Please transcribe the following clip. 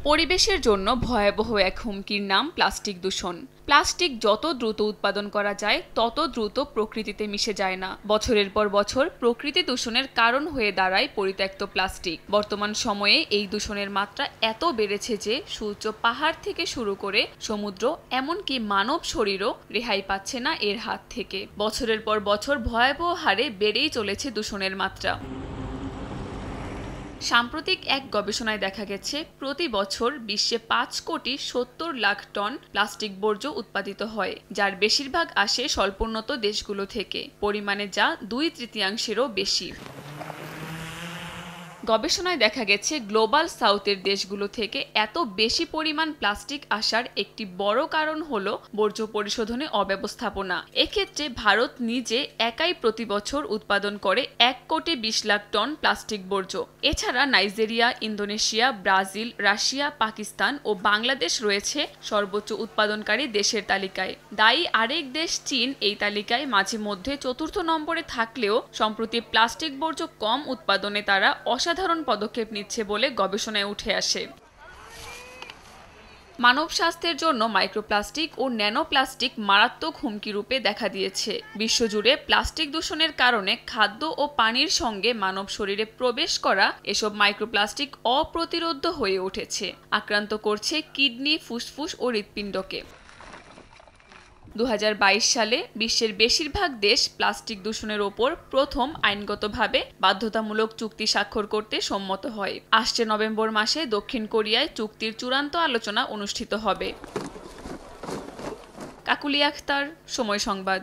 পরিবেশের জন্য ভয়াবহ এক হুমকির নাম প্লাস্টিক দূষণ। প্লাস্টিক যত দ্রুত উৎপাদন করা যায় তত দ্রুত প্রকৃতিতে মিশে যায় না। বছরের পর বছর প্রকৃতি দূষণের কারণ হয়ে দাঁড়ায় পরিত্যক্ত প্লাস্টিক। বর্তমান সময়ে এই দূষণের মাত্রা এত বেড়েছে যে সূর্য পাহাড় থেকে শুরু করে সমুদ্র এমনকি মানব শরীরও রেহাই পাচ্ছে না এর হাত থেকে। বছরের পর বছর ভয়াবহ হারে বেড়েই চলেছে দূষণের মাত্রা। সাম্প্রতিক এক গবেষণায় দেখা গেছে প্রতি বছর বিশ্বে 5,70,00,000 টন প্লাস্টিক বর্জ্য উৎপাদিত হয়, যার বেশিরভাগ আসে স্বল্পোন্নত দেশগুলো থেকে, পরিমাণে যা 2/3-এরও বেশি। গবেষণায় দেখা গেছে গ্লোবাল সাউথের দেশগুলো থেকে এত বেশি পরিমাণ প্লাস্টিক আসার একটি বড় কারণ হলো বর্জ্য পরিশোধনে অব্যবস্থাপনা। এক্ষেত্রে ভারত নিজে একাই প্রতি বছর উৎপাদন করে 1,20,00,000 টন প্লাস্টিক বর্জ্য। এছাড়া Nigeria, Indonesia, Brazil, Russia, Pakistan ও বাংলাদেশ রয়েছে সর্বোচ্চ উৎপাদনকারী দেশের তালিকায়। দায়ী আরেক দেশ চীন এই তালিকায় মাঝে মধ্যে 4র্থ নম্বরে থাকলেও সম্প্রতি প্লাস্টিক বর্জ্য কম উৎপাদনে তারা অসাধারণ পদক্ষেপ নিচ্ছে বলে গবেষণায় উঠে আসে। মানব স্বাস্থ্যের জন্য মাইক্রোপ্লাস্টিক ও ন্যানোপ্লাস্টিক মারাত্মক হুমকি রূপে দেখা দিয়েছে। বিশ্বজুড়ে প্লাস্টিক দূষণের কারণে খাদ্য ও পানির সঙ্গে মানব শরীরে প্রবেশ করা এসব মাইক্রোপ্লাস্টিক অপ্রতিরোধ্য হয়ে উঠেছে, আক্রান্ত করছে কিডনি, ফুসফুস ও হৃৎপিণ্ডকে। 2022 সালে বিশ্বের বেশিরভাগ দেশ প্লাস্টিক দূষণের ওপর প্রথম আইনগতভাবে বাধ্যতামূলক চুক্তি স্বাক্ষর করতে সম্মত হয়। আসছে নভেম্বর মাসে দক্ষিণ কোরিয়ায় চুক্তির চূড়ান্ত আলোচনা অনুষ্ঠিত হবে। কাকুলি আক্তার, সময় সংবাদ।